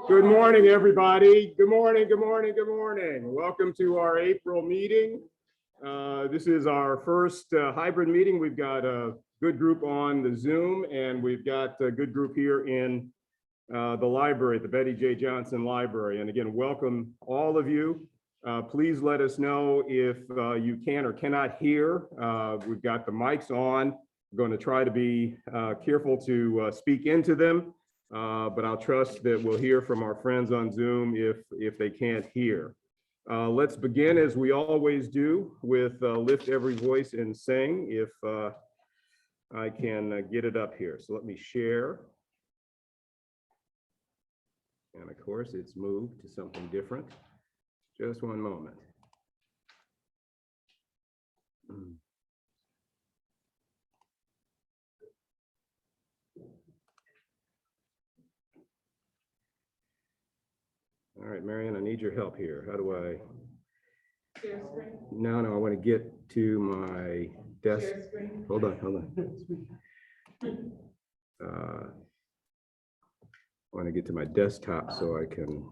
Good morning, everybody. Good morning, good morning, good morning. Welcome to our April meeting. This is our first hybrid meeting. We've got a good group on the Zoom, and we've got a good group here in the library, the Betty J. Johnson Library. And again, welcome all of you. Please let us know if you can or cannot hear. We've got the mics on. We're going to try to be careful to speak into them. But I'll trust that we'll hear from our friends on Zoom if they can't hear. Let's begin as we always do with Lift Every Voice and Sing, if I can get it up here. So let me share. And of course, it's moved to something different. Just one moment. All right, Marianne, I need your help here. How do I? Share screen? No, I want to get to my desk. Share screen. Hold on. I want to get to my desktop so I can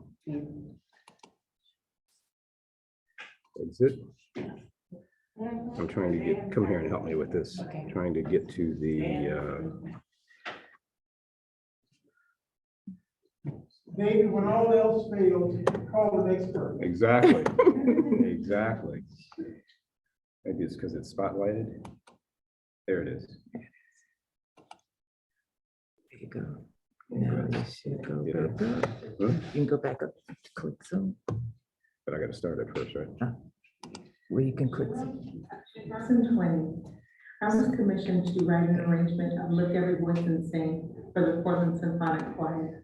exit. I'm trying to get, come here and help me with this. Okay. Trying to get to the David, when all else fails, call the next person. Exactly. Exactly. Maybe it's because it's spotlighted. There it is. There you go. Now you should go back up. Huh? You can go back up to click Zoom. But I got to start it first, right? Well, you can click Zoom. 2020, I was commissioned to write an arrangement of Lift Every Voice and Sing for the Portland Symphonic Choir.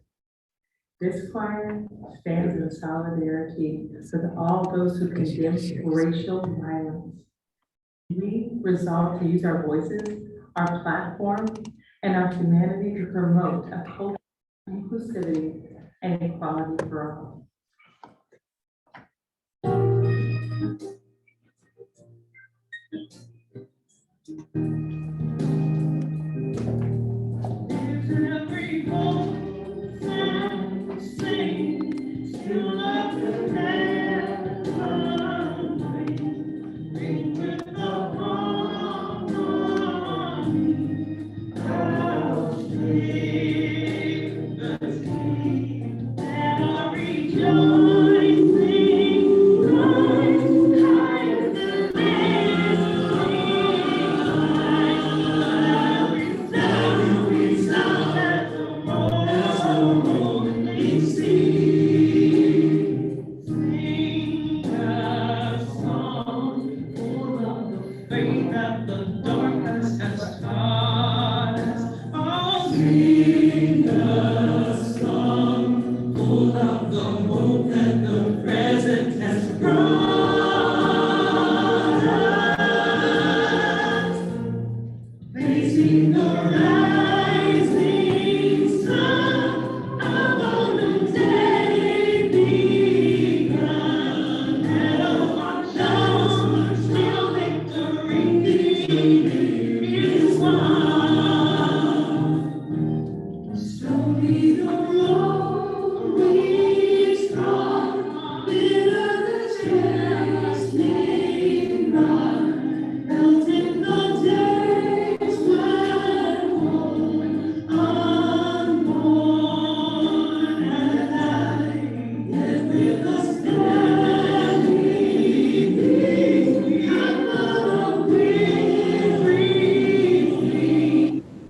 This choir stands in solidarity with all those who condemn racial violence. We resolve to use our voices, our platform, and our humanity to promote a culture of inclusivity and equality for all.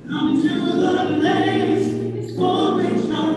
Come to the place for which our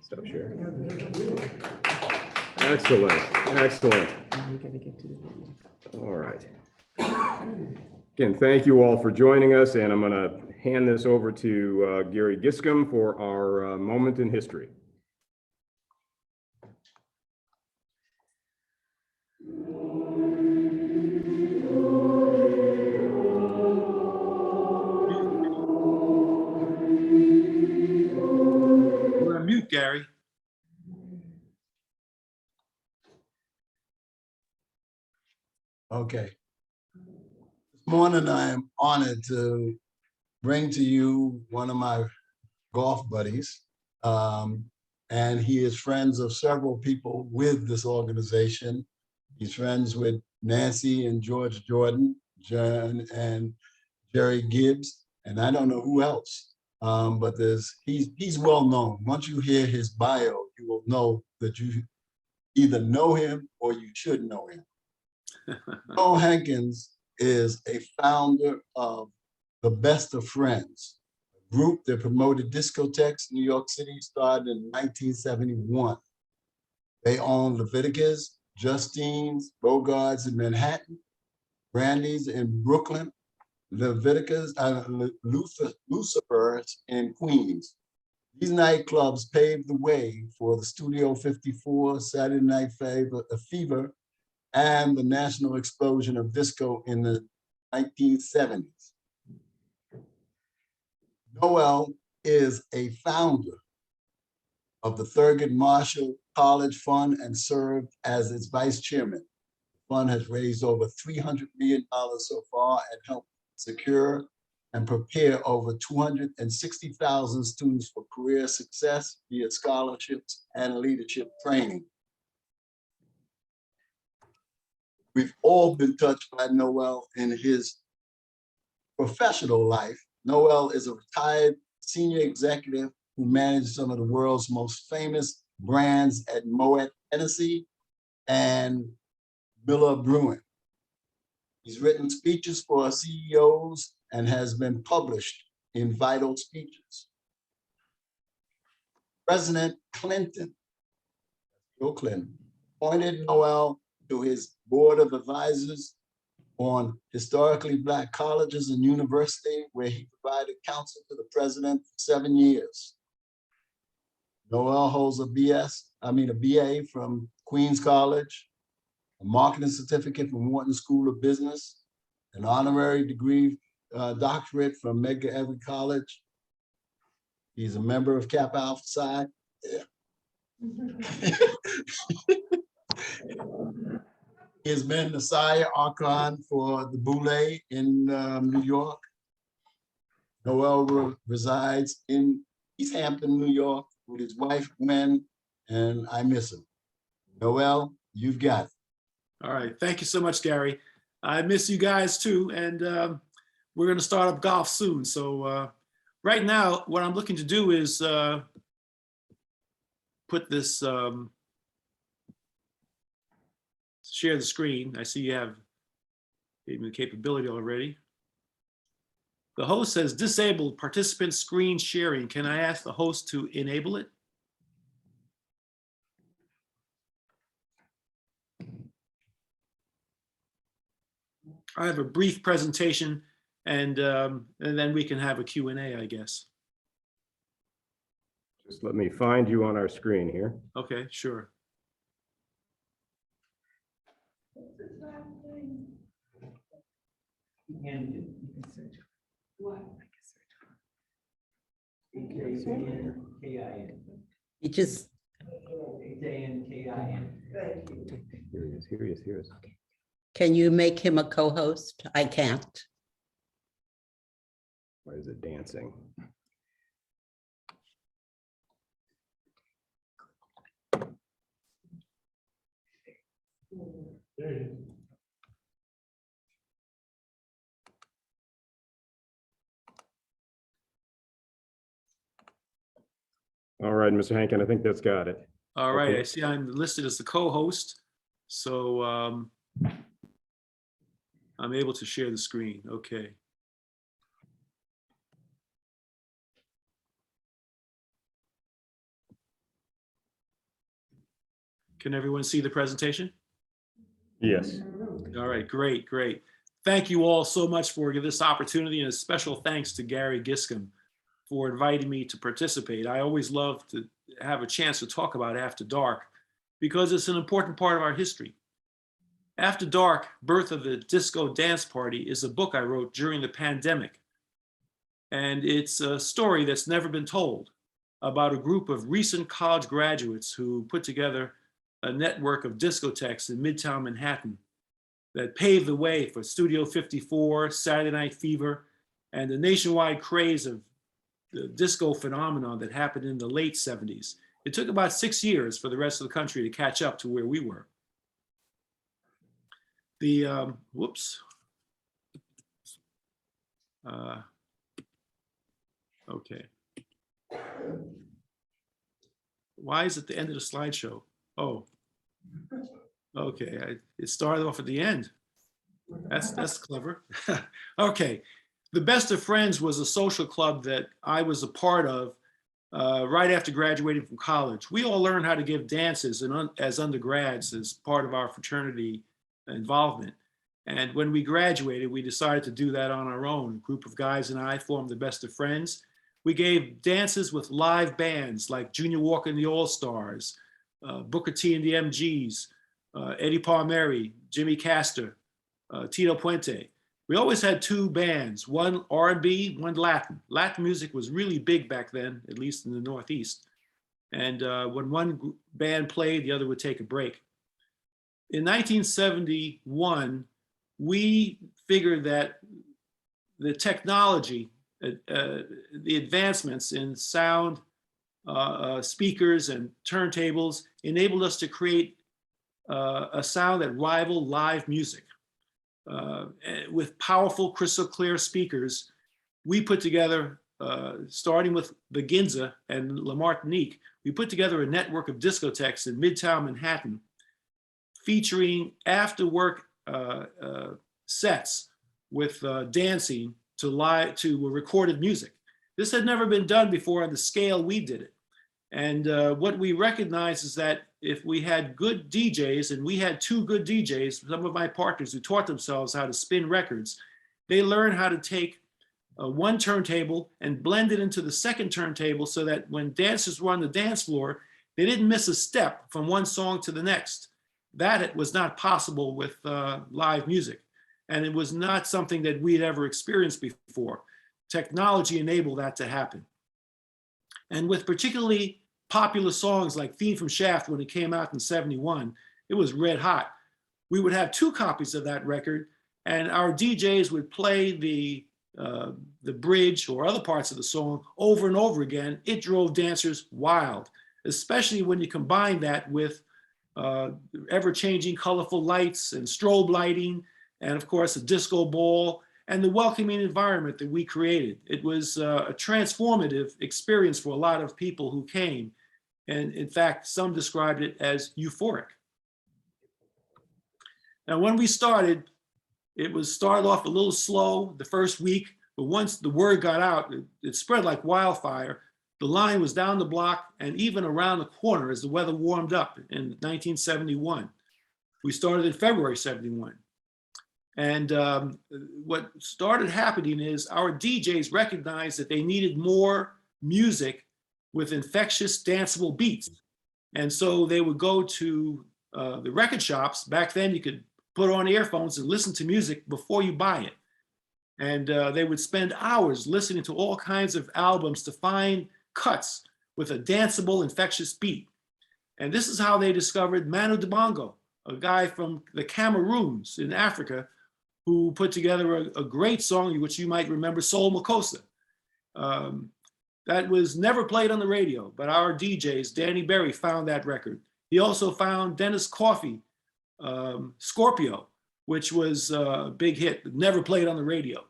Stop sharing. Excellent, excellent. We gotta get to the video. All right. Again, thank you all for joining us, and I'm going to hand this over to Gary Giscombe for our moment in history. You're on mute, Gary. Okay. This morning, I am honored to bring to you one of my golf buddies. And he is friends of several people with this organization. He's friends with Nancy and George Jordan, John and Jerry Gibbs, and I don't know who else. But he's well known. Once you hear his bio, you will know that you either know him or you should know him. Noel Hankins is a founder of the Best of Friends, a group that promoted discotheques in New York City, started in 1971. They own Leviticus, Justine's, Bogart's in Manhattan, Brandy's in Brooklyn, Leviticus, Lucifer's in Queens. These nightclubs paved the way for the Studio 54, Saturday Night Fever, and the national explosion of disco in the 1970s. Noel is a founder of the Thurgood Marshall College Fund and served as its vice chairman. The fund has raised over $300 million so far and helped secure and prepare over 260,000 students for career success via scholarships and leadership training. We've all been touched by Noel in his professional life. Noel is a retired senior executive who managed some of the world's most famous brands at Moet Hennessy and Miller Brewing. He's written speeches for CEOs and has been published in Vital Speeches. President Clinton, Bill Clinton, appointed Noel to his board of advisors on historically Black colleges and university, where he provided counsel to the president for 7 years. Noel holds a BA from Queens College, a marketing certificate from Wharton School of Business, an honorary degree doctorate from Medgar Evers College. He's a member of Kappa Alpha Psi. Yeah. He has been the Sire Archon for the Boule in New York. Noel resides in East Hampton, New York, with his wife, Gwen, and I miss him. Noel, you've got it. All right, thank you so much, Gary. I miss you guys too, and we're gonna start up golf soon. So right now, what I'm looking to do is put this, share the screen. I see you have Gave me the capability already. The host says disabled participant screen sharing. Can I ask the host to enable it? I have a brief presentation and then we can have a Q&A, I guess. Just let me find you on our screen here. Okay, sure. You just, Here he is, here he is. can you make him a co-host? I can't. Why is it dancing? All right, Mr. Hankin, I think that's got it. All right, Okay. I see I'm listed as the co-host. So I'm able to share the screen. Okay. Can everyone see the presentation? Yes. All right, great, great. Thank you all so much for this opportunity, and a special thanks to Gary Giscombe for inviting me to participate. I always love to have a chance to talk about After Dark because it's an important part of our history. After Dark, Birth of the Disco Dance Party is a book I wrote during the pandemic. And it's a story that's never been told about a group of recent college graduates who put together a network of discotheques in Midtown Manhattan that paved the way for Studio 54, Saturday Night Fever, and the nationwide craze of the disco phenomenon that happened in the late 70s. It took about 6 years for the rest of the country to catch up to where we were. The, whoops. Okay. Why is it the end of the slideshow? Oh, okay. It started off at the end. That's clever. Okay. The Best of Friends was a social club that I was a part of right after graduating from college. We all learned how to give dances as undergrads as part of our fraternity involvement. And when we graduated, we decided to do that on our own. A group of guys and I formed the Best of Friends. We gave dances with live bands like Junior Walker and the All-Stars, Booker T and the MGs, Eddie Palmieri, Jimmy Castor, Tito Puente. We always had two bands, one R&B, one Latin. Latin music was really big back then, at least in the Northeast. And when one band played, the other would take a break. In 1971, we figured that the technology, the advancements in sound, speakers and turntables enabled us to create a sound that rivaled live music. With powerful, crystal clear speakers, we put together, starting with the Ginza and La Martinique, we put together a network of discotheques in Midtown Manhattan, featuring after work sets with dancing to recorded music. This had never been done before on the scale we did it. And what we recognized is that if we had good DJs, and we had two good DJs, some of my partners who taught themselves how to spin records, they learned how to take one turntable and blend it into the second turntable so that when dancers were on the dance floor, they didn't miss a step from one song to the next. That was not possible with live music. And it was not something that we had ever experienced before. Technology enabled that to happen. And with particularly popular songs like Theme from Shaft, when it came out in '71, it was red hot. We would have two copies of that record, and our DJs would play the bridge or other parts of the song over and over again. It drove dancers wild, especially when you combine that with ever-changing colorful lights and strobe lighting, and of course a disco ball, and the welcoming environment that we created. It was a transformative experience for a lot of people who came. And in fact, some described it as euphoric. Now, when we started, It was started off a little slow the first week, but once the word got out, it spread like wildfire. The line was down the block and even around the corner as the weather warmed up in 1971. We started in February 71. And what started happening is our DJs recognized that they needed more music with infectious, danceable beats. And so they would go to the record shops. Back then, you could put on earphones and listen to music before you buy it. And they would spend hours listening to all kinds of albums to find cuts with a danceable, infectious beat. And this is how they discovered Manu Dibango, a guy from the Cameroons in Africa, who put together a great song, which you might remember, Soul Makossa. That was never played on the radio, but our DJs, Danny Berry, found that record. He also found Dennis Coffey, Scorpio, which was a big hit, never played on the radio.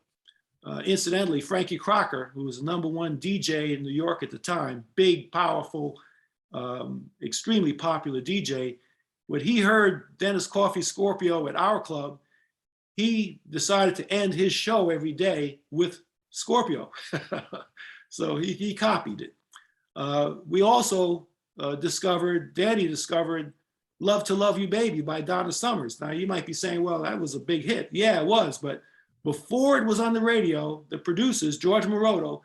Incidentally, Frankie Crocker, who was the #1 DJ in New York at the time, big, powerful, extremely popular DJ, when he heard Dennis Coffey, Scorpio at our club, he decided to end his show every day with Scorpio. So he copied it. We also Danny discovered Love to Love You Baby by Donna Summers. Now you might be saying, well, that was a big hit. Yeah, it was, but before it was on the radio, the producers, George Morodo,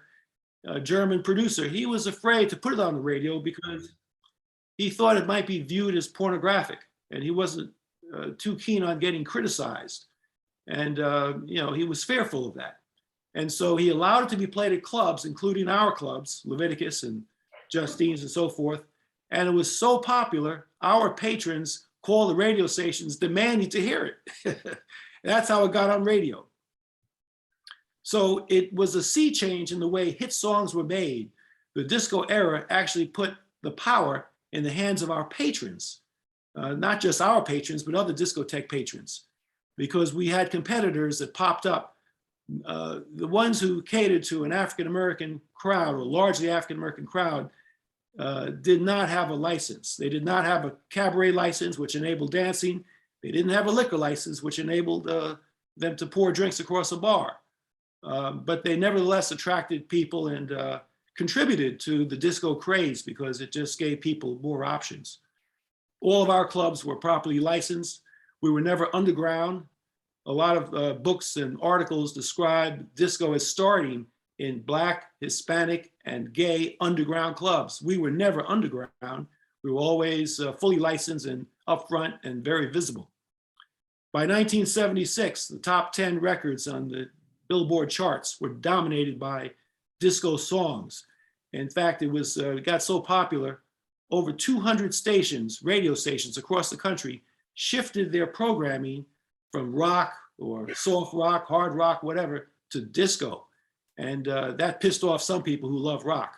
a German producer, he was afraid to put it on the radio because he thought it might be viewed as pornographic, and he wasn't too keen on getting criticized. And he was fearful of that. And so he allowed it to be played at clubs, including our clubs, Leviticus and Justine's and so forth. And it was so popular, our patrons called the radio stations demanding to hear it. That's how it got on radio. So it was a sea change in the way hit songs were made. The disco era actually put the power in the hands of our patrons, not just our patrons, but other discotheque patrons, because we had competitors that popped up. The ones who catered to an African-American crowd, or largely African-American crowd, did not have a license. They did not have a cabaret license, which enabled dancing. They didn't have a liquor license, which enabled them to pour drinks across a bar. But they nevertheless attracted people and contributed to the disco craze because it just gave people more options. All of our clubs were properly licensed. We were never underground. A lot of books and articles describe disco as starting in Black, Hispanic, and gay underground clubs. We were never underground. We were always fully licensed and upfront and very visible. By 1976, the top 10 records on the Billboard charts were dominated by disco songs. In fact, it got so popular, over 200 stations, radio stations across the country, shifted their programming from rock or soft rock, hard rock, whatever, to disco. And that pissed off some people who love rock.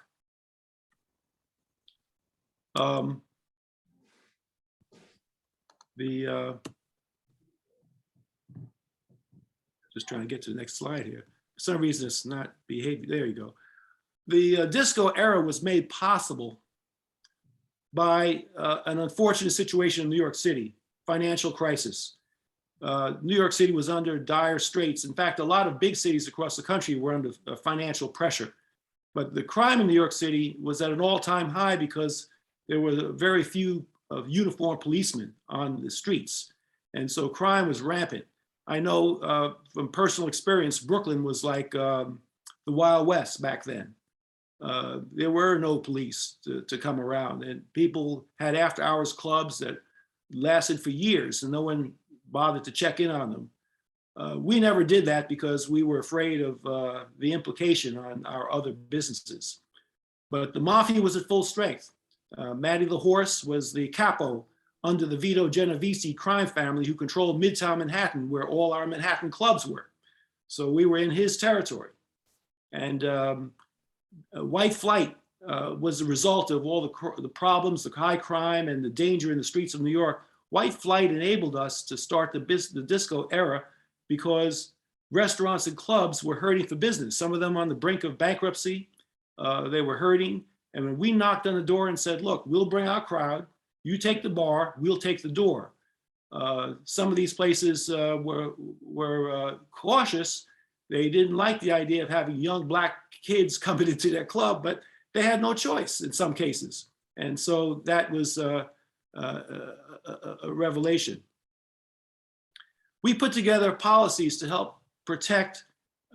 Just trying to get to the next slide here. For some reason, it's not behaving. There you go. The disco era was made possible by an unfortunate situation in New York City, financial crisis. New York City was under dire straits. In fact, a lot of big cities across the country were under financial pressure. But the crime in New York City was at an all-time high because there were very few uniformed policemen on the streets. And so crime was rampant. I know from personal experience, Brooklyn was like the Wild West back then. There were no police to come around, and people had after-hours clubs that lasted for years and no one bothered to check in on them. We never did that because we were afraid of the implication on our other businesses. But the mafia was at full strength. Matty the Horse was the capo under the Vito Genovese crime family who controlled Midtown Manhattan, where all our Manhattan clubs were. So we were in his territory. And white flight was the result of all the problems, the high crime and the danger in the streets of New York. White flight enabled us to start the disco era because restaurants and clubs were hurting for business. Some of them on the brink of bankruptcy. They were hurting. And when we knocked on the door and said, look, we'll bring our crowd, you take the bar, we'll take the door. Some of these places were cautious. They didn't like the idea of having young Black kids coming into their club, but they had no choice in some cases. And so that was a revelation. We put together policies to help protect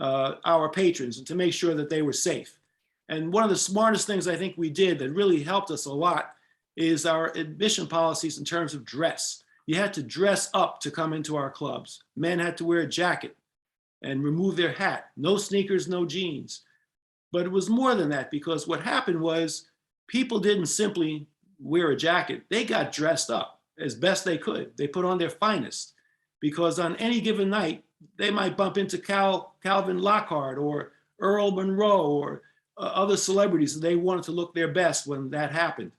our patrons and to make sure that they were safe. And one of the smartest things I think we did that really helped us a lot is our admission policies in terms of dress. You had to dress up to come into our clubs. Men had to wear a jacket and remove their hat. No sneakers, no jeans. But it was more than that, because what happened was people didn't simply wear a jacket. They got dressed up as best they could. They put on their finest, because on any given night, they might bump into Calvin Lockhart or Earl Monroe or other celebrities, and they wanted to look their best when that happened.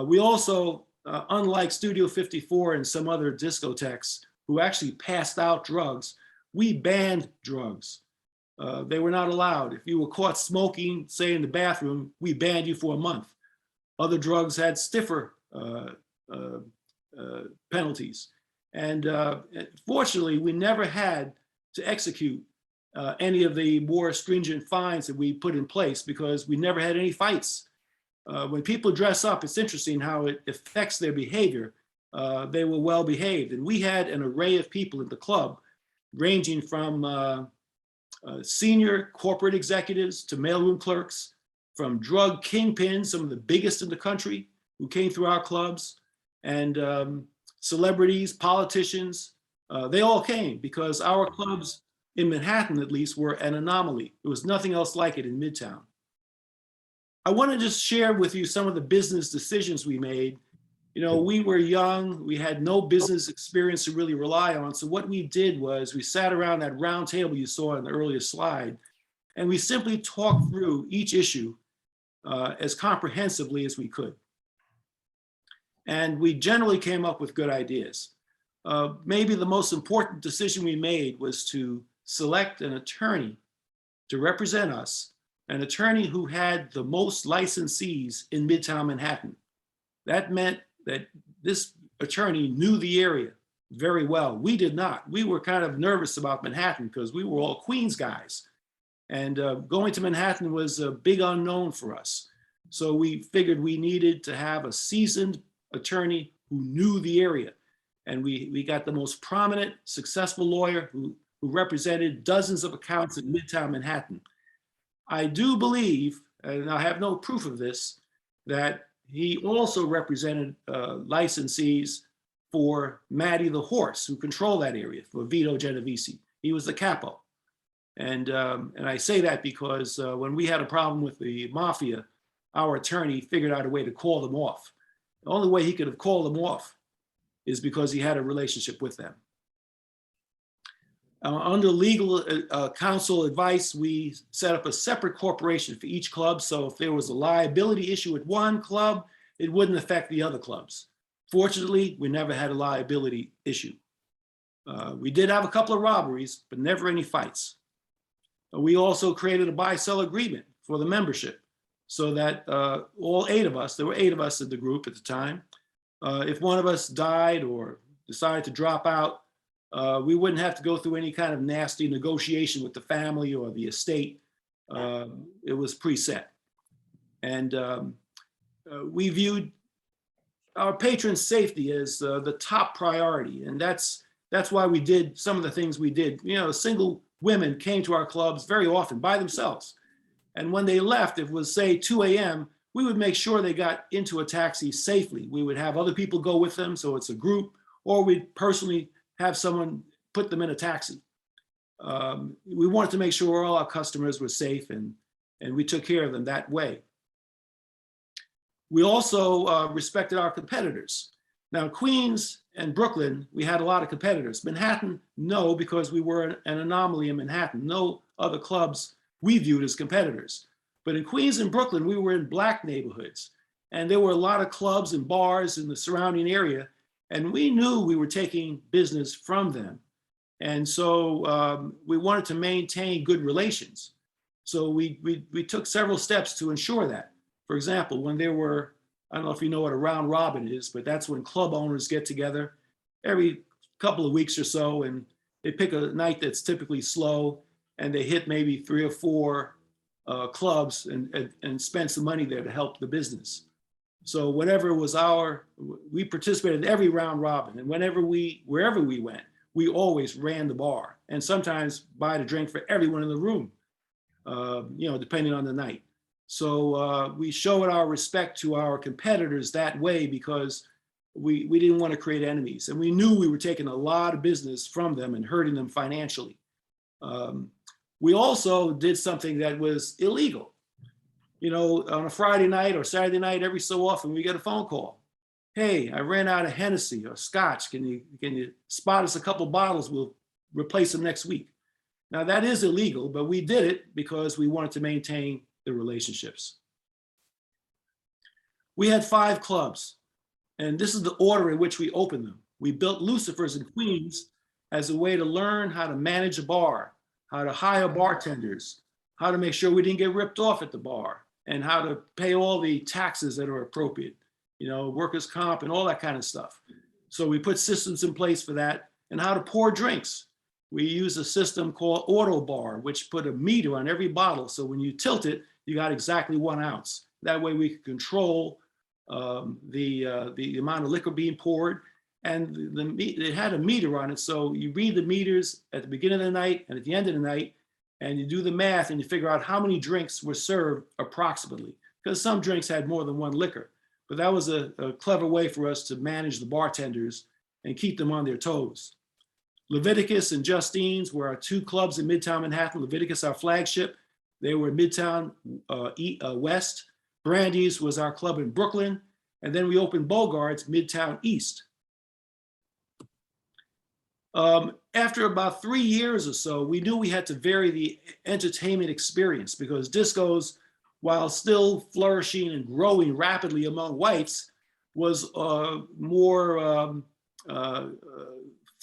We also, unlike Studio 54 and some other discotheques who actually passed out drugs, we banned drugs. They were not allowed. If you were caught smoking, say in the bathroom, we banned you for a month. Other drugs had stiffer penalties. And fortunately, we never had to execute any of the more stringent fines that we put in place, because we never had any fights. When people dress up, it's interesting how it affects their behavior. They were well behaved. And we had an array of people at the club, ranging from senior corporate executives to mailroom clerks, from drug kingpins, some of the biggest in the country, who came through our clubs, and celebrities, politicians. They all came because our clubs in Manhattan, at least, were an anomaly. There was nothing else like it in Midtown. I want to just share with you some of the business decisions we made. You know, we were young, we had no business experience to really rely on. So what we did was we sat around that round table you saw in the earlier slide, and we simply talked through each issue as comprehensively as we could. And we generally came up with good ideas. Maybe the most important decision we made was to select an attorney to represent us, an attorney who had the most licensees in Midtown Manhattan. That meant that this attorney knew the area very well. We did not. We were kind of nervous about Manhattan because we were all Queens guys. And going to Manhattan was a big unknown for us. So we figured we needed to have a seasoned attorney who knew the area. And we got the most prominent, successful lawyer who represented dozens of accounts in Midtown Manhattan. I do believe, and I have no proof of this, that he also represented licensees for Matty the Horse, who controlled that area, for Vito Genovese. He was the capo. And I say that because when we had a problem with the mafia, our attorney figured out a way to call them off. The only way he could have called them off is because he had a relationship with them. Under legal counsel advice, we set up a separate corporation for each club. So if there was a liability issue at one club, it wouldn't affect the other clubs. Fortunately, we never had a liability issue. We did have a couple of robberies, but never any fights. We also created a buy-sell agreement for the membership so that all 8 of us, there were 8 of us in the group at the time, if one of us died or decided to drop out, we wouldn't have to go through any kind of nasty negotiation with the family or the estate. It was preset. And we viewed our patrons' safety as the top priority. And that's why we did some of the things we did. You know, single women came to our clubs very often by themselves. And when they left, if it was say 2 a.m., we would make sure they got into a taxi safely. We would have other people go with them, so it's a group, or we'd personally have someone put them in a taxi. We wanted to make sure all our customers were safe, and we took care of them that way. We also respected our competitors. Now, Queens and Brooklyn, we had a lot of competitors. Manhattan, no, because we were an anomaly in Manhattan. No other clubs we viewed as competitors. But in Queens and Brooklyn, we were in Black neighborhoods, and there were a lot of clubs and bars in the surrounding area, and we knew we were taking business from them. And so we wanted to maintain good relations. So we took several steps to ensure that. For example, when there were, I don't know if you know what a round robin is, but that's when club owners get together every couple of weeks or so, and they pick a night that's typically slow, and they hit maybe 3 or 4 clubs and spend some money there to help the business. So whenever was we participated in every round robin, and wherever we went, we always ran the bar, and sometimes buy a drink for everyone in the room, depending on the night. So we showed our respect to our competitors that way because we didn't want to create enemies, and we knew we were taking a lot of business from them and hurting them financially. We also did something that was illegal. On a Friday night or Saturday night, every so often we get a phone call. Hey, I ran out of Hennessy or Scotch. Can you spot us a couple bottles? We'll replace them next week. Now that is illegal, but we did it because we wanted to maintain the relationships. We had 5 clubs, and this is the order in which we opened them. We built Lucifer's in Queens as a way to learn how to manage a bar, how to hire bartenders, how to make sure we didn't get ripped off at the bar, and how to pay all the taxes that are appropriate, workers' comp and all that kind of stuff. So we put systems in place for that, and how to pour drinks. We use a system called Auto Bar, which put a meter on every bottle. So when you tilt it, you got exactly 1 ounce. That way we could control the amount of liquor being poured. And it had a meter on it. So you read the meters at the beginning of the night and at the end of the night, and you do the math and you figure out how many drinks were served approximately, because some drinks had more than 1 liquor. But that was a clever way for us to manage the bartenders and keep them on their toes. Leviticus and Justine's were our 2 clubs in Midtown Manhattan. Leviticus, our flagship. They were Midtown West. Brandy's was our club in Brooklyn. And then we opened Bogart's Midtown East. After about 3 years or so, we knew we had to vary the entertainment experience, because discos, while still flourishing and growing rapidly among whites, was more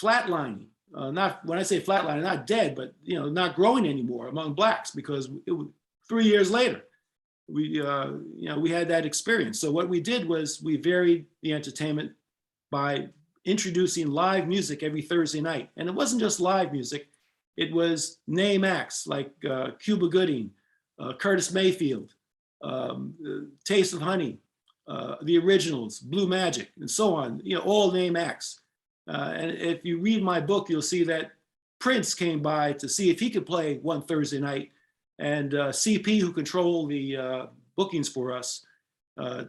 flatlining. Not, when I say flatlining, not dead, but not growing anymore among blacks, because it was 3 years later we had that experience. So what we did was we varied the entertainment by introducing live music every Thursday night. And it wasn't just live music, it was name acts like Cuba Gooding, Curtis Mayfield, Taste of Honey, the Originals, Blue Magic, and so on, all name acts. And if you read my book, you'll see that Prince came by to see if he could play one Thursday night, and CP, who controlled the bookings for us,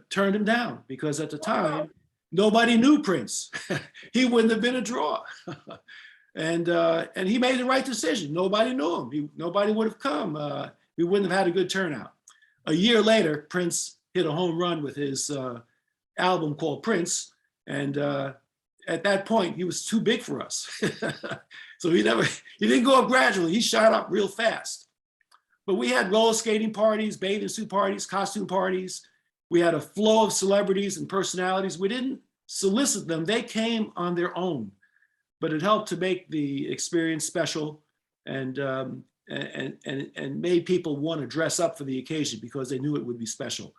turned him down, because at the time, nobody knew Prince. He wouldn't have been a draw. And he made the right decision. Nobody knew him. Nobody would have come. We wouldn't have had a good turnout. A year later, Prince hit a home run with his album called Prince. And at that point, he was too big for us. So he didn't go up gradually. He shot up real fast. But we had roller skating parties, bathing suit parties, costume parties. We had a flow of celebrities and personalities. We didn't solicit them. They came on their own, but it helped to make the experience special, and made people want to dress up for the occasion because they knew it would be special.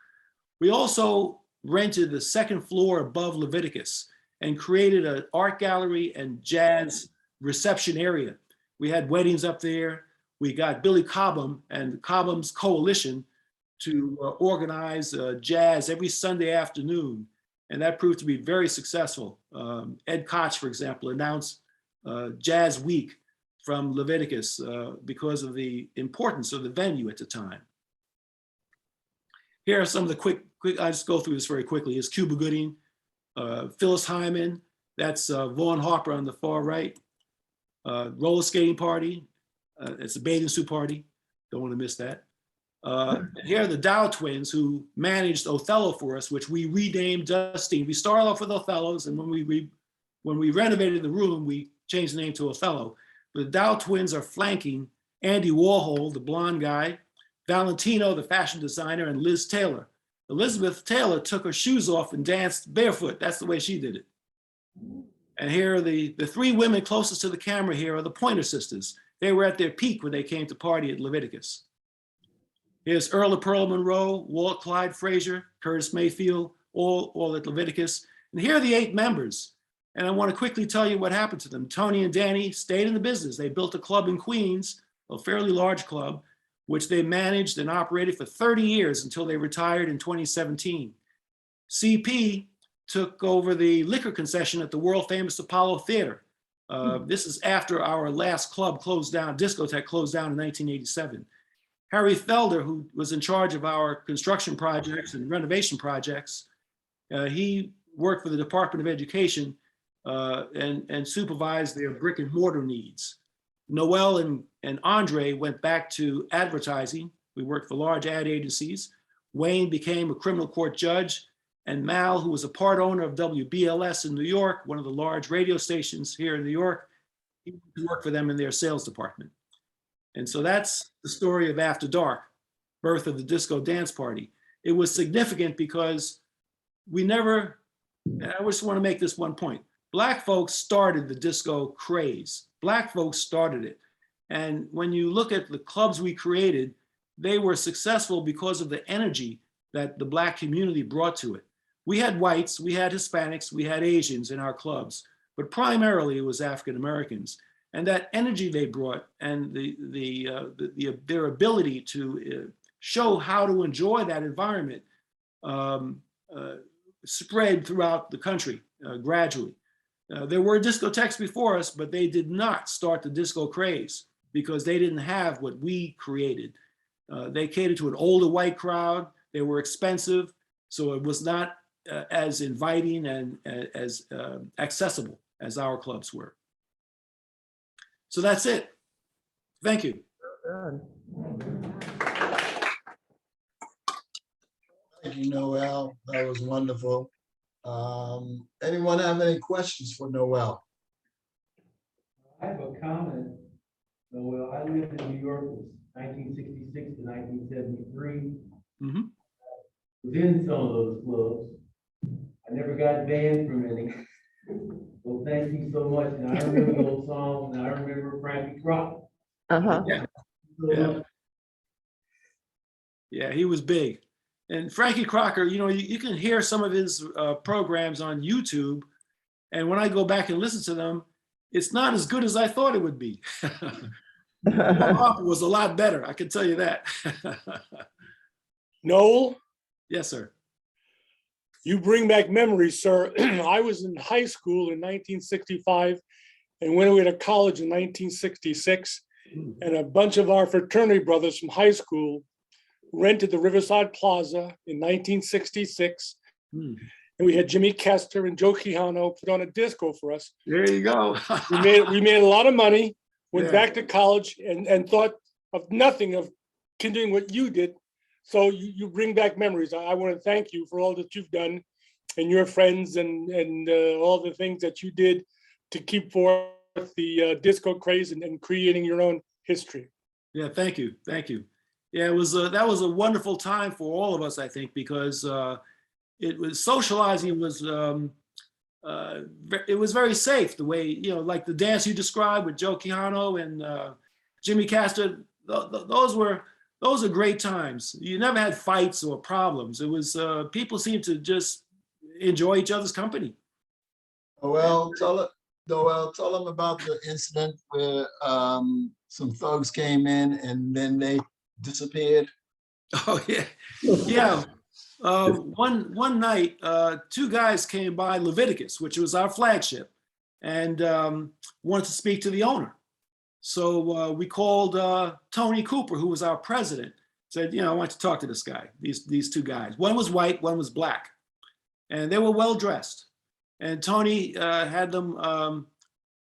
We also rented the 2nd floor above Leviticus and created an art gallery and jazz reception area. We had weddings up there. We got Billy Cobham and Cobham's Coalition to organize jazz every Sunday afternoon. And that proved to be very successful. Ed Koch, for example, announced Jazz Week from Leviticus because of the importance of the venue at the time. Here are some of the quick, I just go through this very quickly. Is Cuba Gooding, Phyllis Hyman, that's Vaughn Harper on the far right. Roller skating party, it's a bathing suit party, don't want to miss that. And here are the Dow twins, who managed Othello for us, which we renamed Justine. We started off with Othello's, and when we renovated the room, we changed the name to Othello. The Dow twins are flanking Andy Warhol, the blonde guy, Valentino, the fashion designer, and Liz Taylor. Elizabeth Taylor took her shoes off and danced barefoot. That's the way she did it. And here are the 3 women closest to the camera. Here are the Pointer Sisters. They were at their peak when they came to party at Leviticus. Here's Earl of Pearl Monroe, Walt Clyde Frazier, Curtis Mayfield, all at Leviticus. And here are the 8 members. And I want to quickly tell you what happened to them. Tony and Danny stayed in the business. They built a club in Queens, a fairly large club, which they managed and operated for 30 years until they retired in 2017. CP took over the liquor concession at the world famous Apollo Theater. This is after our last club closed down, discotheque closed down in 1987. Harry Felder, who was in charge of our construction projects and renovation projects, he worked for the Department of Education and supervised their brick and mortar needs. Noel and Andre went back to advertising. We worked for large ad agencies. Wayne became a criminal court judge, and Mal, who was a part owner of WBLS in New York, one of the large radio stations here in New York, he worked for them in their sales department. And so that's the story of After Dark, birth of the disco dance party. It was significant because we never, and I just want to make this one point. Black folks started the disco craze. Black folks started it. And when you look at the clubs we created, they were successful because of the energy that the Black community brought to it. We had whites, we had Hispanics, we had Asians in our clubs, but primarily it was African Americans. And that energy they brought and their ability to show how to enjoy that environment spread throughout the country gradually. There were discotheques before us, but they did not start the disco craze because they didn't have what we created. They catered to an older white crowd. They were expensive, so it was not as inviting and as accessible as our clubs were. So that's it. Thank you. Thank you, Noel. That was wonderful. Anyone have any questions for Noel? I have a comment. Well, I lived in New York from 1966 to 1973. Mhm. Was in some of those clubs. I never got banned from any. Well, thank you so much. And I remember those songs, and I remember Frankie Crocker. Yeah. Yeah. Yeah, he was big. And Frankie Crocker, you know, you can hear some of his programs on YouTube. And when I go back and listen to them, it's not as good as I thought it would be. Harper was a lot better, I can tell you that. Noel, Yes, sir. you bring back memories, sir. I was in high school in 1965 and went away to college in 1966. And a bunch of our fraternity brothers from high school rented the Riverside Plaza in 1966. Hmm. And we had Jimmy Kester and Joe Quijano put on a disco for us. There you go. We made a lot of money, went Yeah. back to college and thought of nothing of continuing what you did. So you bring back memories. I want to thank you for all that you've done and your friends and all the things that you did to keep forth the disco craze and creating your own history. Yeah, thank you. Thank you. Yeah, it was that was a wonderful time for all of us, I think, because it was socializing was it was very safe the way, you know, like the dance you described with Joe Quijano and Jimmy Castor, those are great times. You never had fights or problems. It was people seemed to just enjoy each other's company. Noel, tell them about the incident where some thugs came in and then they disappeared. Oh yeah, yeah. One night, two guys came by Leviticus, which was our flagship, and wanted to speak to the owner. So we called Tony Cooper, who was our president. Said, you know, I want to talk to this guy. These two guys. One was white, one was black, and they were well dressed. And Tony had them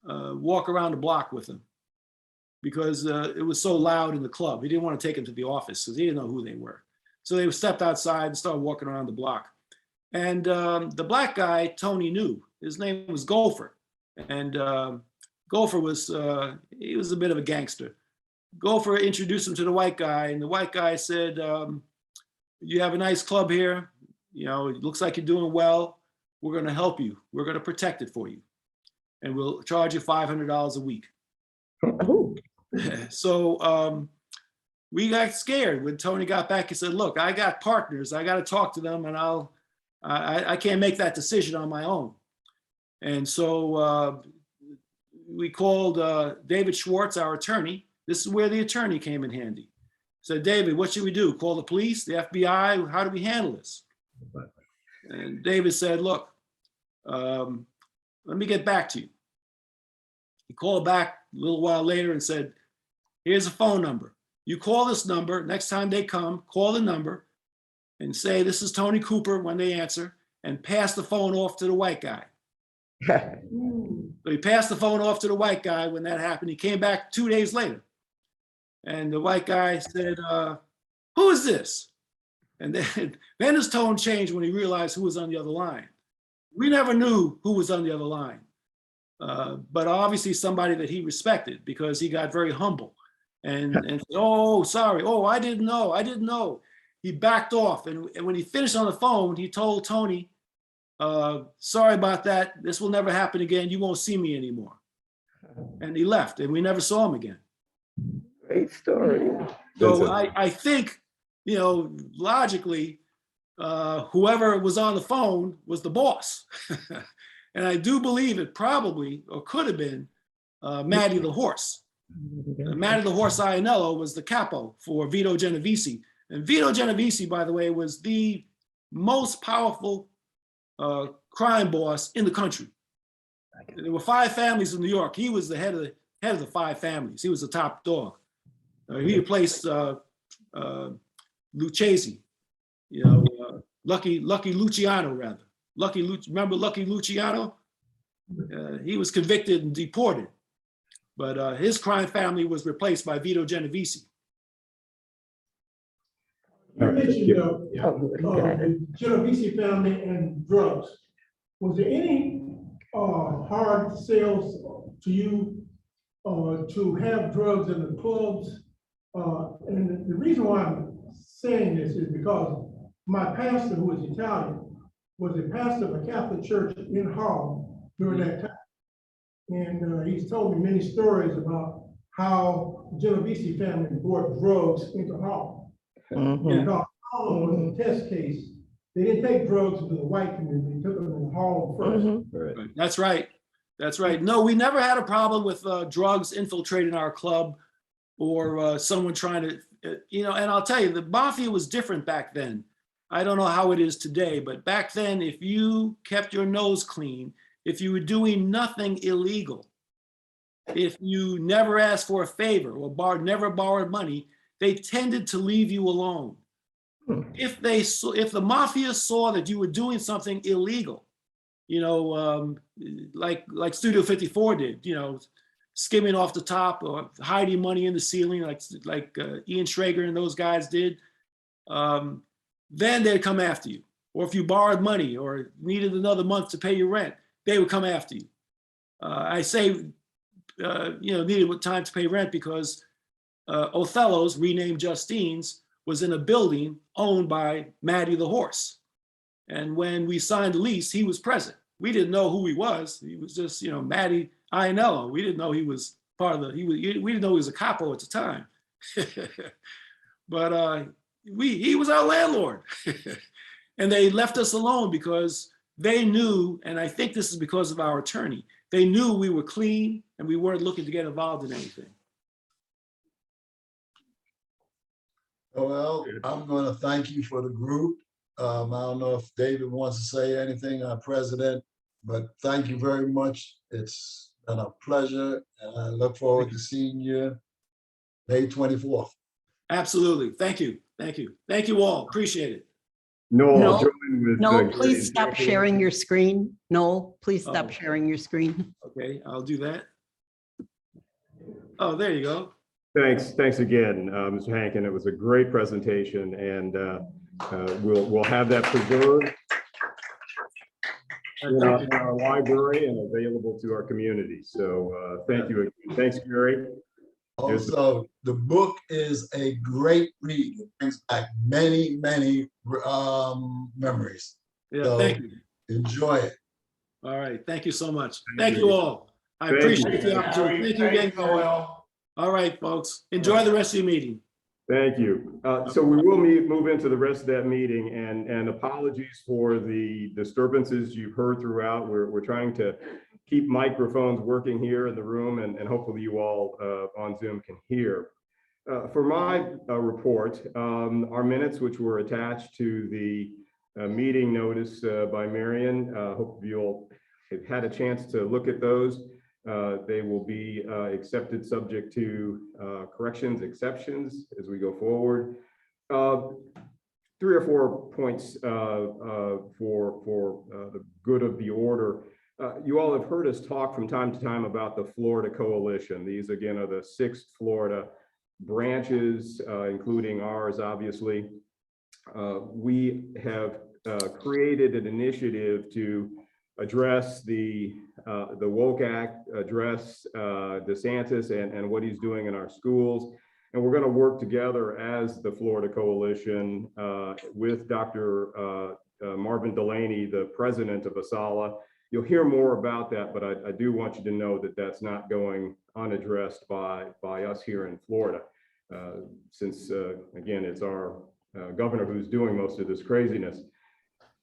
walk around the block with him because it was so loud in the club. He didn't want to take them to the office because he didn't know who they were. So they stepped outside and started walking around the block. And the black guy, Tony knew. His name was Gopher. And Gopher was, he was a bit of a gangster. Gopher introduced him to the white guy, and the white guy said, you have a nice club here. You know, it looks like you're doing well. We're going to help you. We're going to protect it for you. And we'll charge you $500 a week. So we got scared when Tony got back. He said, look, I got partners. I got to talk to them, and I can't make that decision on my own. And so we called David Schwartz, our attorney. This is where the attorney came in handy. Said, David, what should we do? Call the police, the FBI? How do we handle this? And David said, look, let me get back to you. He called back a little while later and said, here's a phone number. You call this number. Next time they come, call the number and say, this is Tony Cooper when they answer, and pass the phone off to the white guy. So he passed the phone off to the white guy when that happened. He came back 2 days later. And the white guy said, who is this? And then his tone changed when he realized who was on the other line. We never knew who was on the other line, but obviously somebody that he respected because he got very humble and said, oh, sorry. Oh, I didn't know. He backed off. And when he finished on the phone, he told Tony, sorry about that. This will never happen again. You won't see me anymore. And he left and we never saw him again. Great story. So I think, you know, logically, whoever was on the phone was the boss. And I do believe it probably, or could have been, Matty the Horse. Matty the Horse Iannello was the capo for Vito Genovese. And Vito Genovese, by the way, was the most powerful crime boss in the country. There were 5 families in New York. He was the head of the 5 families. He was the top dog. He replaced Lucchese, you know, Lucky Luciano, rather. Remember Lucky Luciano? He was convicted and deported, but his crime family was replaced by Vito Genovese. You mentioned the Genovese family and drugs. Was there any hard sales to you to have drugs in the clubs? And the reason why I'm saying this is because my pastor, who was Italian, was a pastor of a Catholic church in Harlem during that time. And he's told me many stories about how the Genovese family brought drugs into Harlem. Because Harlem was a test case. They didn't take drugs to the white community, they took them in Harlem first. Right. That's right. That's right. No, we never had a problem with drugs infiltrating our club or someone trying to, you know, and I'll tell you, the mafia was different back then. I don't know how it is today, but back then, if you kept your nose clean, if you were doing nothing illegal, if you never asked for a favor or never borrowed money, they tended to leave you alone. If the mafia saw that you were doing something illegal, you know, like Studio 54 did, you know, skimming off the top or hiding money in the ceiling, like Ian Schrager and those guys did, then they'd come after you. Or if you borrowed money or needed another month to pay your rent, they would come after you. I say, you know, needed time to pay rent because Othello's, renamed Justine's, was in a building owned by Matty the Horse. And when we signed the lease, he was present. We didn't know who he was. He was just, you know, Matty Iannello. We didn't know he was part of the, we didn't know he was a capo at the time. But he was our landlord. And they left us alone because they knew, and I think this is because of our attorney, they knew we were clean and we weren't looking to get involved in anything. Well, I'm going to thank you for the group. I don't know if David wants to say anything, our president, but thank you very much. It's been a pleasure, and I look forward to seeing you May 24th. Absolutely. Thank you. Thank you. Thank you all. Appreciate it. Noel, No, join with, No, great please stop executive. sharing your screen. No, please stop Oh. sharing your screen. Okay, I'll do that. Oh, there you go. Thanks again, Mr. Hankin. It was a great presentation, and we'll have that preserved in our library and available to our community. So thank you again. Thanks, Gary. Also, the book is a great read. It brings back many, many memories. Yeah, So, thank you. enjoy it. All right, thank you so much. Thank Thank you. you all. I Thank appreciate you. the opportunity. Thank you again, Gary. All right, folks. Enjoy the rest of your meeting. Thank you. So we will move into the rest of that meeting, and apologies for the disturbances you've heard throughout. We're trying to keep microphones working here in the room, and hopefully you all on Zoom can hear. For my report, our minutes, which were attached to the meeting notice by Marion, hope you'll have had a chance to look at those. They will be accepted subject to corrections, exceptions as we go forward. 3 or 4 points for the good of the order. You all have heard us talk from time to time about the Florida Coalition. These again are the 6 Florida branches, including ours, obviously. We have created an initiative to address the Woke Act, address DeSantis and what he's doing in our schools. And we're going to work together as the Florida Coalition with Dr. Marvin Delaney, the president of ASALH. You'll hear more about that, but I do want you to know that that's not going unaddressed by us here in Florida, since, again, it's our governor who's doing most of this craziness.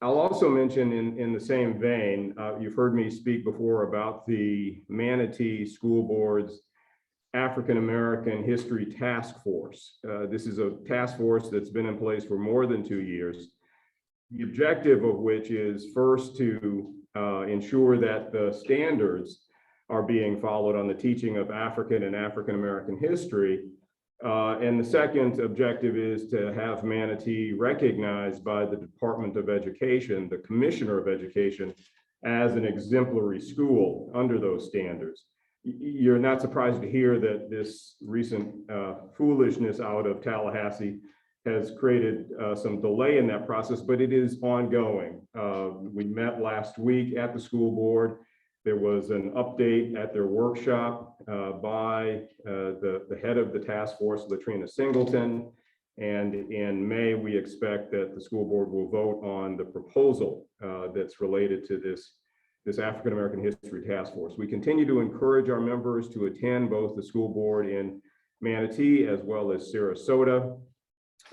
I'll also mention in the same vein, you've heard me speak before about the Manatee School Board's African American History Task Force. This is a task force that's been in place for more than 2 years. The objective of which is first to ensure that the standards are being followed on the teaching of African and African American history. And the second objective is to have Manatee recognized by the Department of Education, the Commissioner of Education, as an exemplary school under those standards. You're not surprised to hear that this recent foolishness out of Tallahassee has created some delay in that process, but it is ongoing. We met last week at the school board. There was an update at their workshop by the head of the task force, Latrina Singleton. And in May, we expect that the school board will vote on the proposal that's related to this African American History Task Force. We continue to encourage our members to attend both the school board in Manatee as well as Sarasota.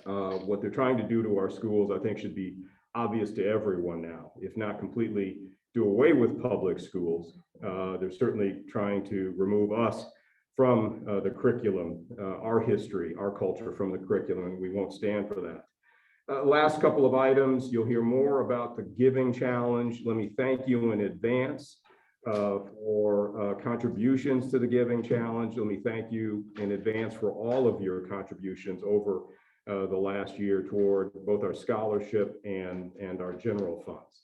What they're trying to do to our schools, I think, should be obvious to everyone now, if not completely do away with public schools. They're certainly trying to remove us from the curriculum, our history, our culture from the curriculum, and we won't stand for that. Last couple of items, you'll hear more about the Giving Challenge. Let me thank you in advance for contributions to the Giving Challenge. Let me thank you in advance for all of your contributions over the last year toward both our scholarship and our general funds.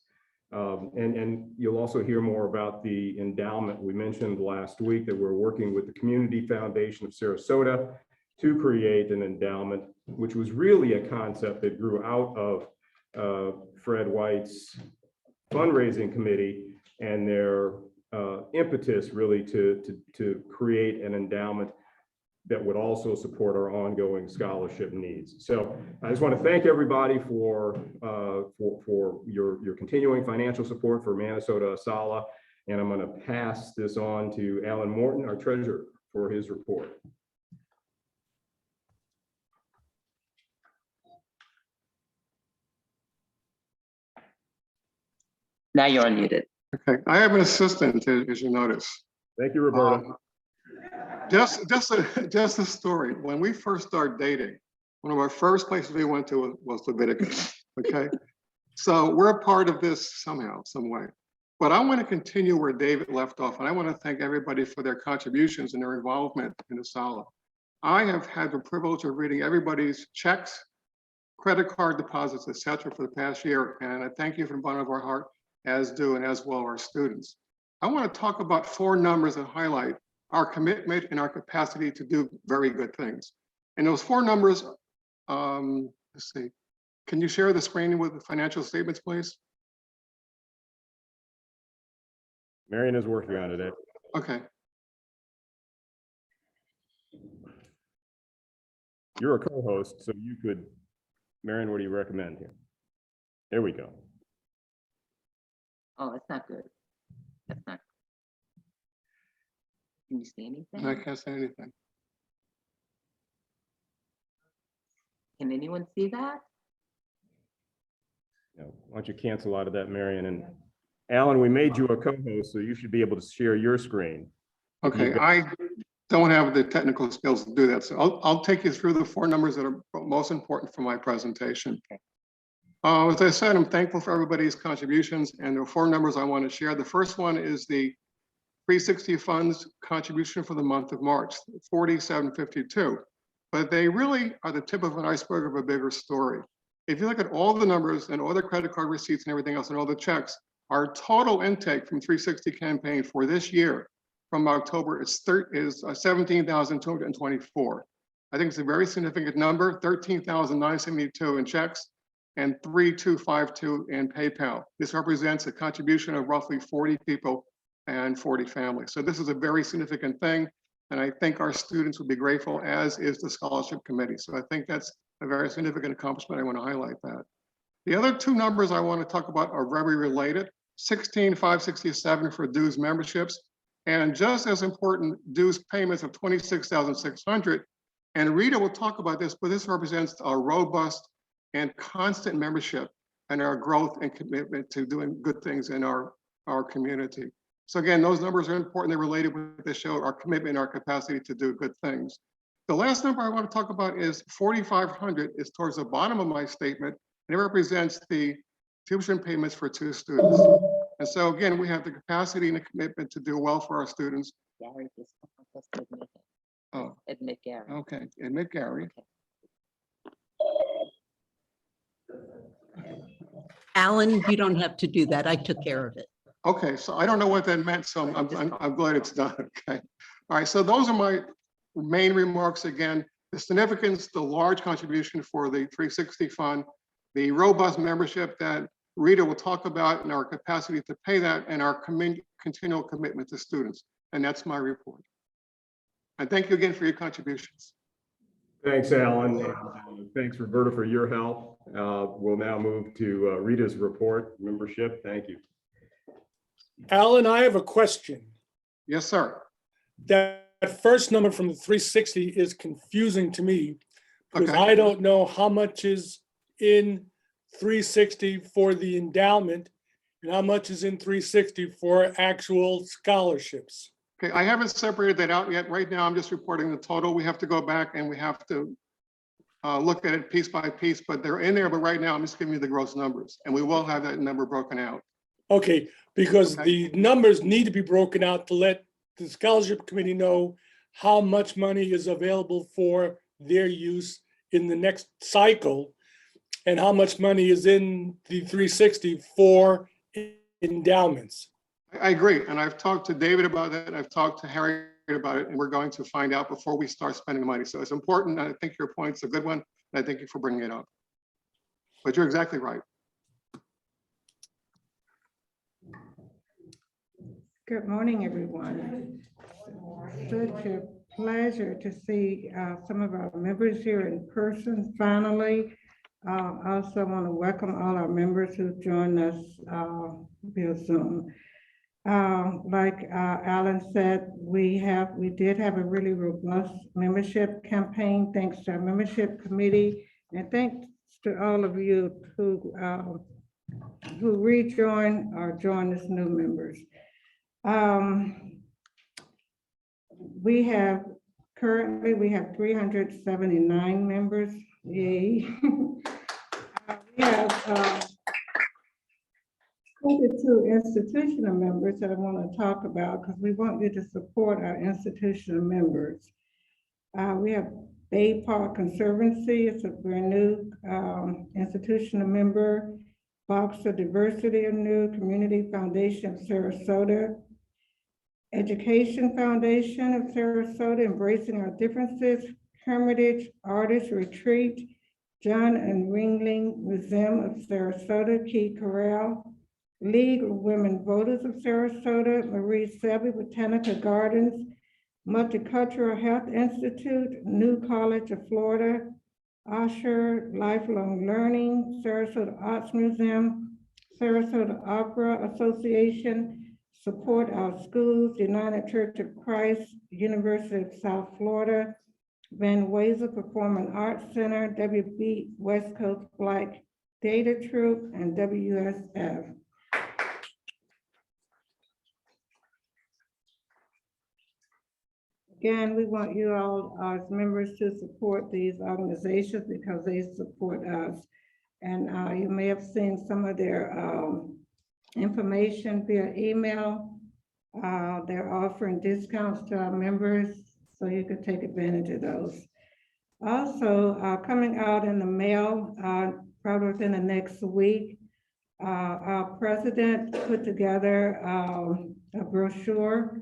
And you'll also hear more about the endowment. We mentioned last week that we're working with the Community Foundation of Sarasota to create an endowment, which was really a concept that grew out of Fred White's fundraising committee and their impetus really to create an endowment that would also support our ongoing scholarship needs. So I just want to thank everybody for your continuing financial support for Minnesota ASALH. And I'm going to pass this on to Alan Morton, our treasurer, for his report. Now you're unmuted. Okay, I have an assistant, as you notice. Thank you, Roberta. Just a story. When we first started dating, one of our first places we went to was Leviticus. Okay, so we're a part of this somehow, some way. But I want to continue where David left off, and I want to thank everybody for their contributions and their involvement in ASALH. I have had the privilege of reading everybody's checks, credit card deposits, etc., for the past year, and I thank you from the bottom of our heart, as do and as well our students. I want to talk about 4 numbers that highlight our commitment and our capacity to do very good things. And those 4 numbers, let's see, can you share the screen with the financial statements, please? Marion is working on it. Okay. You're a co-host, so you could, Marion, what do you recommend here? There we go. Oh, that's not good. That's not. Can you see anything? I can't say anything. Can anyone see that? Yeah, why don't you cancel out of that, Marion? And Alan, we made you a co-host, so you should be able to share your screen. Okay, I don't have the technical skills to do that, so I'll take you through the four numbers that are most important for my presentation. As I said, I'm thankful for everybody's contributions, and there are four numbers I want to share. The first one is the 360 funds contribution for the month of March, 4752. But they really are the tip of an iceberg of a bigger story. If you look at all the numbers and all the credit card receipts and everything else and all the checks, our total intake from 360 campaign for this year from October is 17,224. I think it's a very significant number, 13,972 in checks and 3,252 in PayPal. This represents a contribution of roughly 40 people and 40 families. So this is a very significant thing. And I think our students would be grateful, as is the scholarship committee. So I think that's a very significant accomplishment. I want to highlight that. The other two numbers I want to talk about are very related. 16,567 for dues memberships, and just as important, dues payments of 26,600. And Rita will talk about this, but this represents a robust and constant membership and our growth and commitment to doing good things in our community. So again, those numbers are important. They're related with the show, our commitment and our capacity to do good things. The last number I want to talk about is 4,500 is towards the bottom of my statement, and it represents the tuition payments for 2 students. And so again, we have the capacity and the commitment to do well for our students. Gary, just admit it. Oh, Admit Gary. okay, admit Gary. Alan, you don't have to do that. I took care of it. Okay, so I don't know what that meant, so I'm glad it's done, okay. All right, so those are my main remarks. Again, the significance, the large contribution for the 360 fund, the robust membership that Rita will talk about, and our capacity to pay that, and our continual commitment to students. And that's my report. And thank you again for your contributions. Thanks, Alan. And thanks, Roberta, for your help. We'll now move to Rita's report, membership. Thank you. Alan, I have a question. Yes, sir. That first number from the 360 is confusing to me because Okay. I don't know how much is in 360 for the endowment and how much is in 360 for actual scholarships. Okay, I haven't separated that out yet. Right now, I'm just reporting the total. We have to go back and we have to look at it piece by piece, but they're in there. But right now, I'm just giving you the gross numbers, and we will have that number broken out. Okay, because Okay. the numbers need to be broken out to let the scholarship committee know how much money is available for their use in the next cycle and how much money is in the 360 for endowments. I agree, and I've talked to David about that, and I've talked to Harry about it, and we're going to find out before we start spending money. So it's important, and I think your point's a good one, and I thank you for bringing it up. But you're exactly right. Good morning, everyone. Such a pleasure to see some of our members here in person finally. I also want to welcome all our members who joined us via Zoom. Like Alan said, we did have a really robust membership campaign, thanks to our membership committee, and thanks to all of you who rejoined or joined as new members. Currently we have 379 members. Yay. We have 22 institutional members that I want to talk about because we want you to support our institutional members. We have Bay Park Conservancy, it's a brand new institutional member. Boxer Diversity, a new Community Foundation of Sarasota. Education Foundation of Sarasota, Embracing Our Differences. Hermitage Artist Retreat. John and Ringling Museum of Sarasota. Key Corral. League of Women Voters of Sarasota. Marie Selby Botanical Gardens. Multicultural Health Institute. New College of Florida. Usher, Lifelong Learning, Sarasota Arts Museum, Sarasota Opera Association, Support Our Schools, United Church of Christ, University of South Florida, Van Wazer Performing Arts Center, WB West Coast Black Theater Troupe, and WSF. Again, we want you all as members to support these organizations because they support us. And you may have seen some of their information via email. They're offering discounts to our members, so you can take advantage of those. Also, coming out in the mail, probably within the next week, our president put together a brochure,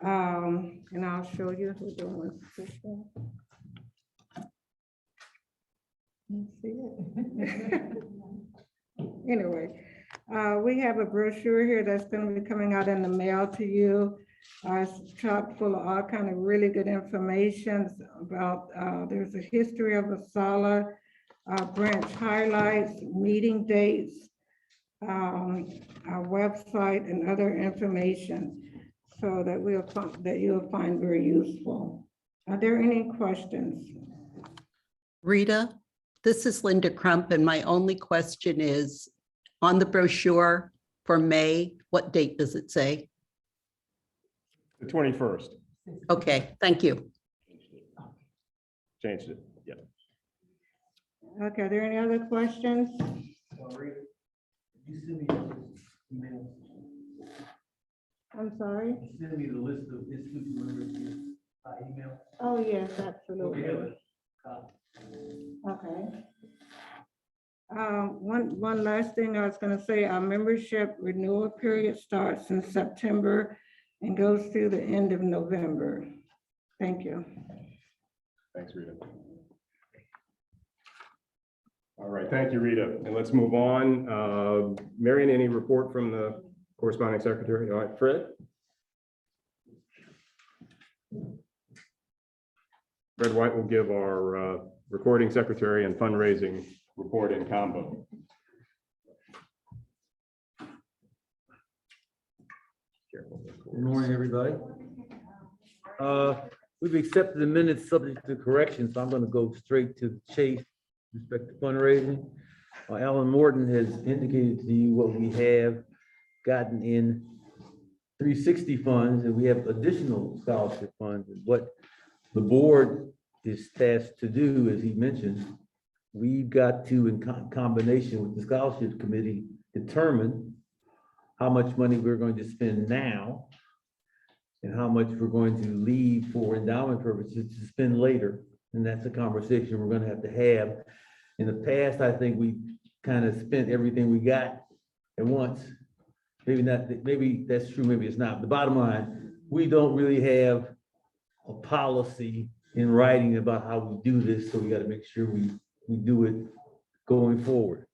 and I'll show you. Hold on. You see it? Anyway, we have a brochure here that's going to be coming out in the mail to you. It's chock full of all kind of really good information about, there's a history of ASALH, branch highlights, meeting dates, our website, and other information, so that you'll find very useful. Are there any questions? Rita, this is Linda Crump, and my only question is, on the brochure for May, what date does it say? The 21st. Okay, thank you. Changed it. Yeah. Okay, are there any other questions? Sorry. You send me those emails. I'm sorry? You send me the list of institution members by email. Oh, yes, absolutely. Okay. Okay. One last thing I was gonna say, our membership renewal period starts in September and goes through the end of November. Thank you. Thanks, Rita. All right, thank you, Rita. And let's move on. Marion, any report from the corresponding secretary? All right, Fred? Fred White will give our recording secretary and fundraising report in combo. Good morning, everybody. We've accepted the minutes subject to correction, so I'm going to go straight to the chase with respect to fundraising. Alan Morton has indicated to you what we have gotten in 360 funds, and we have additional scholarship funds. And what the board is tasked to do, as he mentioned, we've got to, in combination with the scholarship committee, determine how much money we're going to spend now and how much we're going to leave for endowment purposes to spend later. And that's a conversation we're going to have. In the past, I think we kind of spent everything we got at once. Maybe not, maybe that's true, maybe it's not. The bottom line, we don't really have a policy in writing about how we do this, so we got to make sure we do it going forward.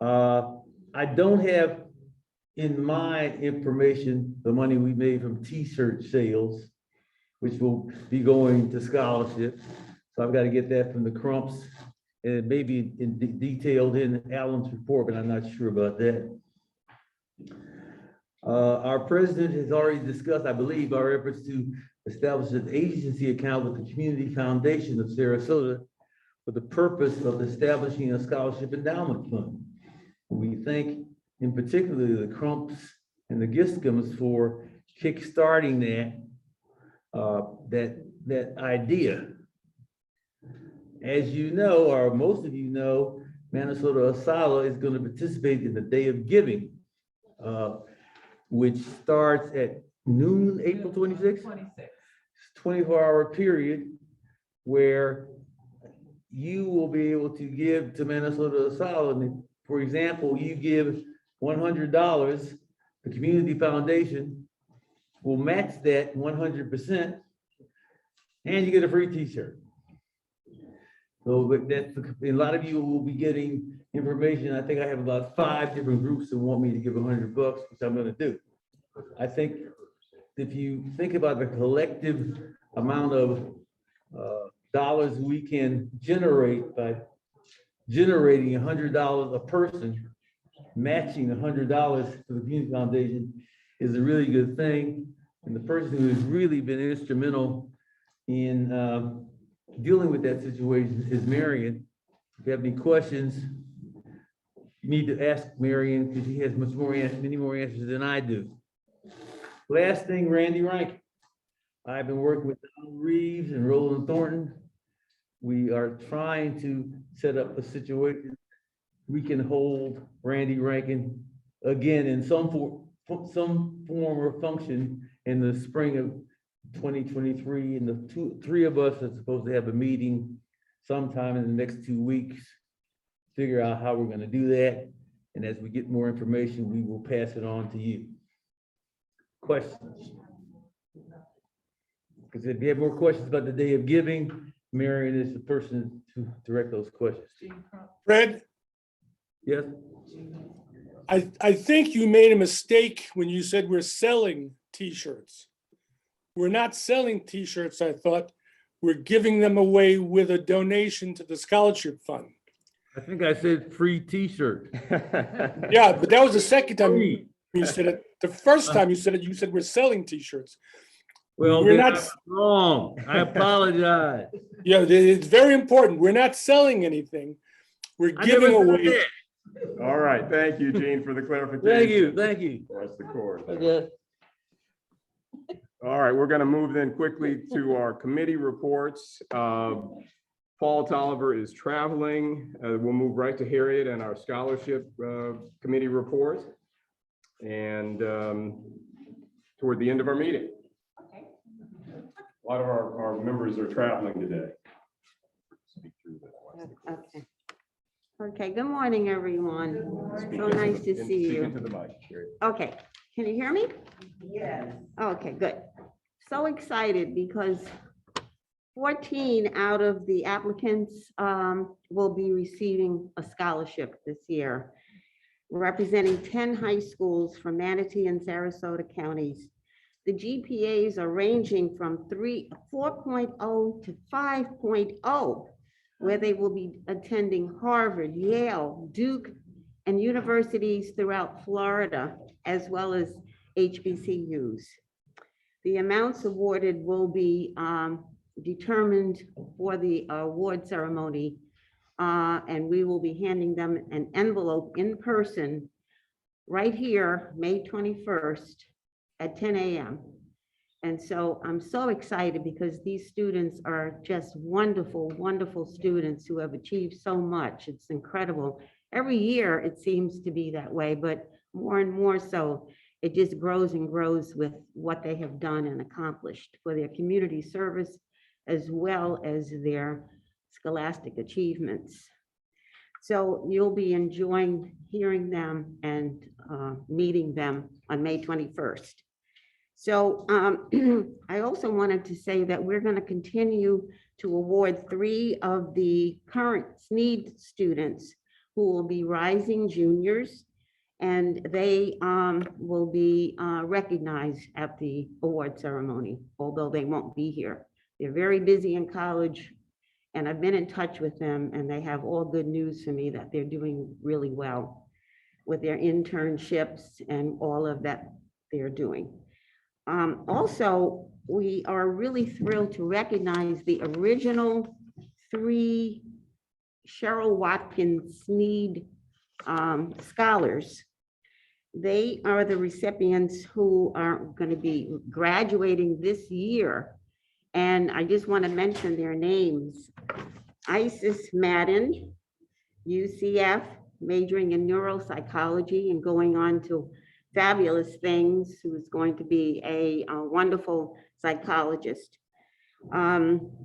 I don't have in my information the money we made from t-shirt sales, which will be going to scholarships. So I've got to get that from the Crumps, and it may be detailed in Alan's report, but I'm not sure about that. Our president has already discussed, I believe, our efforts to establish an agency account with the Community Foundation of Sarasota for the purpose of establishing a scholarship endowment fund. We thank in particular the Crumps and the Giscoms for kickstarting that idea. As you know, or most of you know, Minnesota ASALH is going to participate in the Day of Giving, which starts at noon, April 26th? 24-hour period where you will be able to give to Minnesota ASALH. And for example, you give $100, the Community Foundation will match that 100%, and you get a free t-shirt. So that's, a lot of you will be getting information. I think I have about 5 different groups that want me to give $100, which I'm going to do. I think if you think about the collective amount of dollars we can generate by generating $100 a person, matching $100 to the Community Foundation is a really good thing. And the person who has really been instrumental in dealing with that situation is Marion. If you have any questions, you need to ask Marion because she has many more answers than I do. Last thing, Randy Rankin. I've been working with Donald Reeves and Roland Thornton. We are trying to set up a situation we can hold Randy Rankin again in some form or function in the spring of 2023. And the three of us are supposed to have a meeting sometime in the next 2 weeks, figure out how we're going to do that. And as we get more information, we will pass it on to you. Questions? Because if you have more questions about the day of giving, Marion is the person to direct those questions. Fred, Yes? I think you made a mistake when you said we're selling T-shirts. We're not selling T-shirts, I thought. We're giving them away with a donation to the scholarship fund. I think I said free T-shirt. Yeah, but that was the second time Free. you said it. The first time you said it, you said we're selling T-shirts. Well, We're then not- I'm wrong. I apologize. Yeah, it's very important. We're not selling anything. We're I giving never said away. that. All right, thank you, Gene, for the clarification. Thank you, thank you. That's the cord. Okay. All right, we're going to move then quickly to our committee reports. Paul Tolliver is traveling. We'll move right to Harriet and our scholarship committee report. And toward the end of our meeting. A lot of our members are traveling today. Speak through that. Okay. Okay, good morning, everyone. So nice to see Speak you. into the mic, Harriet. Okay, can you hear me? Yes. Okay, good. So excited because 14 out of the applicants will be receiving a scholarship this year, representing 10 high schools from Manatee and Sarasota counties. The GPAs are ranging from 4.0 to 5.0, where they will be attending Harvard, Yale, Duke, and universities throughout Florida, as well as HBCUs. The amounts awarded will be determined for the award ceremony, and we will be handing them an envelope in person right here, May 21st at 10 a.m. And so I'm so excited because these students are just wonderful, wonderful students who have achieved so much. It's incredible. Every year it seems to be that way, but more and more so, it just grows and grows with what they have done and accomplished for their community service, as well as their scholastic achievements. So you'll be enjoying hearing them and meeting them on May 21st. So I also wanted to say that we're going to continue to award 3 of the current SNEED students who will be rising juniors, and they will be recognized at the award ceremony, although they won't be here. They're very busy in college, and I've been in touch with them, and they have all good news for me that they're doing really well with their internships and all of that they're doing. Also, we are really thrilled to recognize the original 3 Cheryl Watkins SNEED scholars. They are the recipients who are going to be graduating this year. And I just want to mention their names. Isis Madden, UCF, majoring in neuropsychology and going on to fabulous things, who is going to be a wonderful psychologist.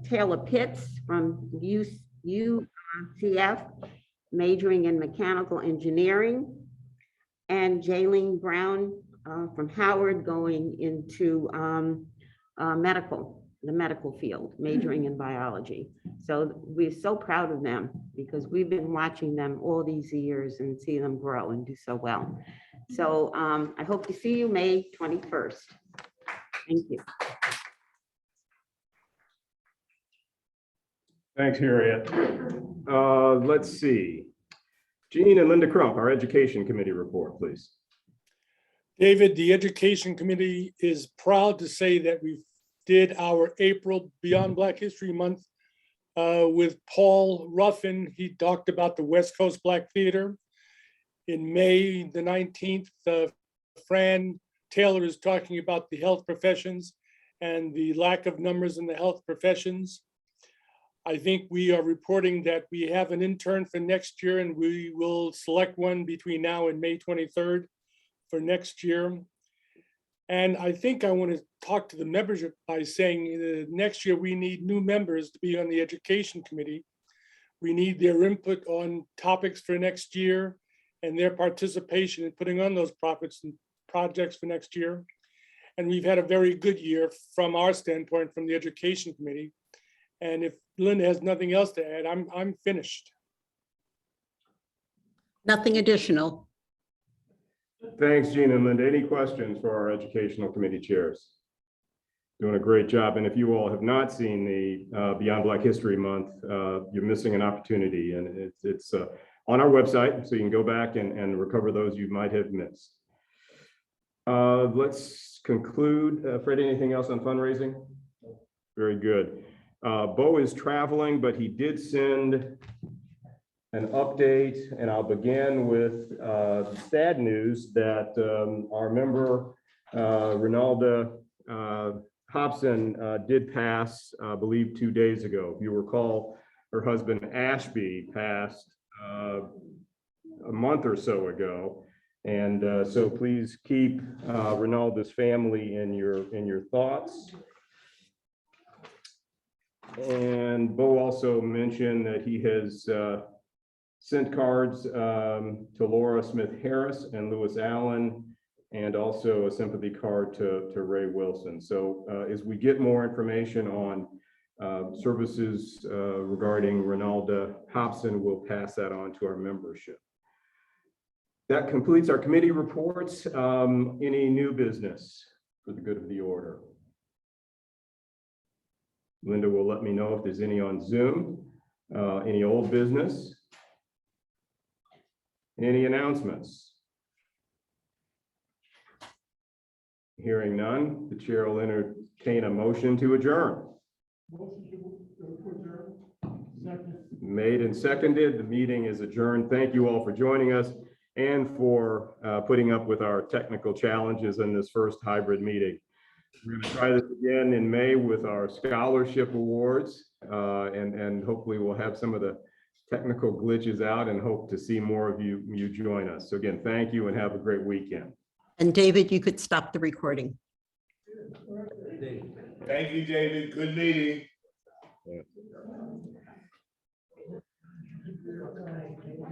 Taylor Pitts from UCF, majoring in mechanical engineering, and Jaylene Brown from Howard, going into the medical field, majoring in biology. So we're so proud of them because we've been watching them all these years and see them grow and do so well. So I hope to see you May 21st. Thank you. Thanks, Harriet. Let's see. Jean and Linda Crump, our Education Committee report, please. David, the Education Committee is proud to say that we've did our April Beyond Black History Month with Paul Ruffin. He talked about the West Coast Black Theater. In May the 19th, Fran Taylor is talking about the health professions and the lack of numbers in the health professions. I think we are reporting that we have an intern for next year, and we will select one between now and May 23rd for next year. And I think I want to talk to the membership by saying next year we need new members to be on the Education Committee. We need their input on topics for next year and their participation in putting on those projects for next year. And we've had a very good year from our standpoint, from the Education Committee. And if Linda has nothing else to add, I'm finished. Nothing additional. Thanks, Gina and Linda. Any questions for our Educational Committee chairs? Doing a great job. And if you all have not seen the Beyond Black History Month, you're missing an opportunity. And it's on our website, so you can go back and recover those you might have missed. Let's conclude. Fred, anything else on fundraising? Very good. Bo is traveling, but he did send an update, and I'll begin with sad news that our member, Ronalda Hobson, did pass, I believe 2 days ago. If you recall, her husband Ashby passed a month or so ago. And so please keep Ronalda's family in your thoughts. And Bo also mentioned that he has sent cards to Laura Smith Harris and Lewis Allen, and also a sympathy card to Ray Wilson. So as we get more information on services regarding Ronalda Hobson, we'll pass that on to our membership. That completes our committee reports. Any new business for the good of the order? Linda will let me know if there's any on Zoom. Any old business? Any announcements? Hearing none, the chair will entertain a motion to adjourn. Made and seconded. The meeting is adjourned. Thank you all for joining us and for putting up with our technical challenges in this first hybrid meeting. We're going to try this again in May with our scholarship awards, and hopefully we'll have some of the technical glitches out and hope to see more of you join us. So again, thank you and have a great weekend. And David, you could stop the recording. Thank you, David. Good meeting.